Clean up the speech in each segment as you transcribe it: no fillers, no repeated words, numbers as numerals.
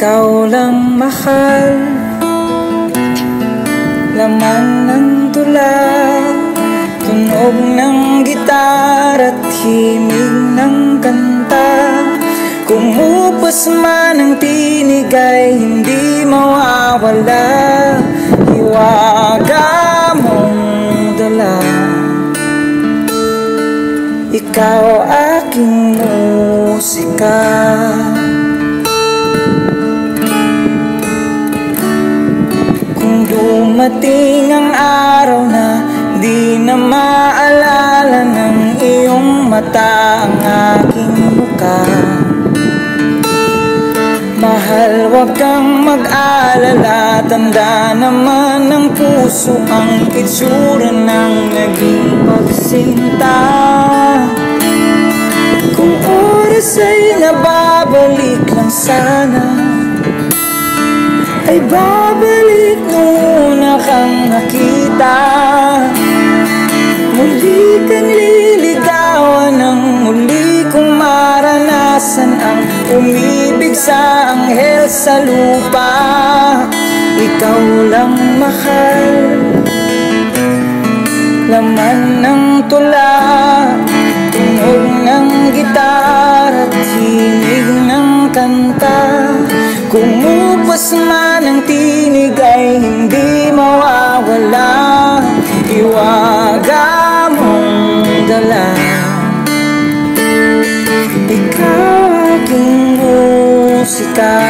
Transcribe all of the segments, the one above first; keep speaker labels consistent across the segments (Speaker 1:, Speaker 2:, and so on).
Speaker 1: Ikaw lang mahal, laman ng tula, tunog ng gitar at himig ng kanta. Kumupas man ang tinig ay hindi mawawala, hiwaga mong dala. Ikaw aking musika. Dumating ang araw na di na maalala ng iyong mata ang aking mukha. Mahal, wag kang mag-alala, tanda naman ng puso ang itsura ng naging pagsinta. Kung oras ay nababalik lang sana, ay babalik muna kang nakita. Muli kang liligawan ng muli kong maranasan ang umibig sa anghel sa lupa. Ikaw lang mahal, laman ng tula, tunog ng gitar at himig ng kanta. Kumupas man ang tinig ay hindi mawawala, hiwaga mong dala. Ikaw aking musika.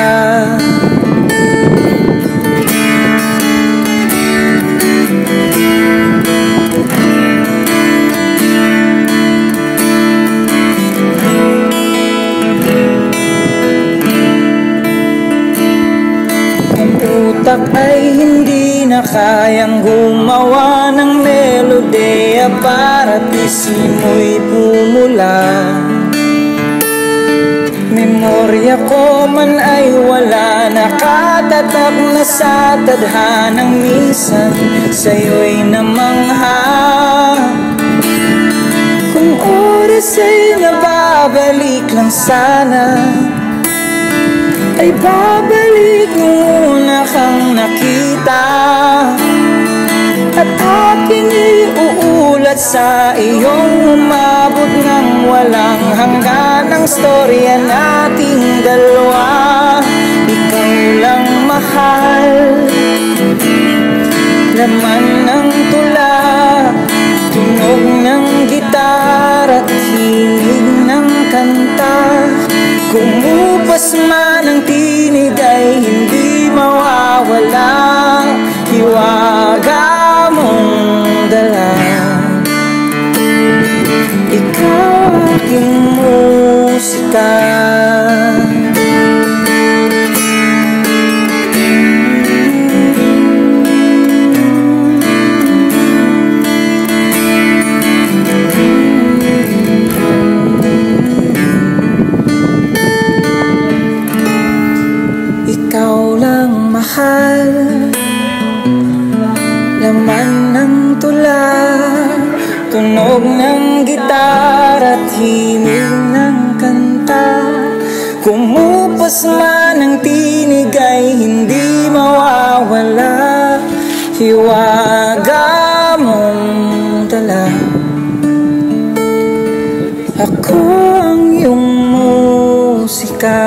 Speaker 1: Utak ay hindi na kayang gumawa ng melodiya para isip mo'y bumula. Memorya ko man ay wala, nakatatag na sa tadhanang minsan sa'yo'y namangha. Kung oras ay nababalik lang sana, ay babalik muna kang nakita. At aking iuulat sa iyong umabot ng walang hanggan ang storya nating dalawa. Ikaw lang mahal, laman ng tula, tunog ng gitar at himig ng kanta. Kumupas man ang tinig ay hindi mawawala, hiwaga mong dala. Ikaw aking musika. Ikaw lang mahal, laman ng tula, tunog ng gitar at himig ng kanta. Kumupas man ang tinig ay hindi mawawala, hiwaga mong dala. Ako ang iyong musika.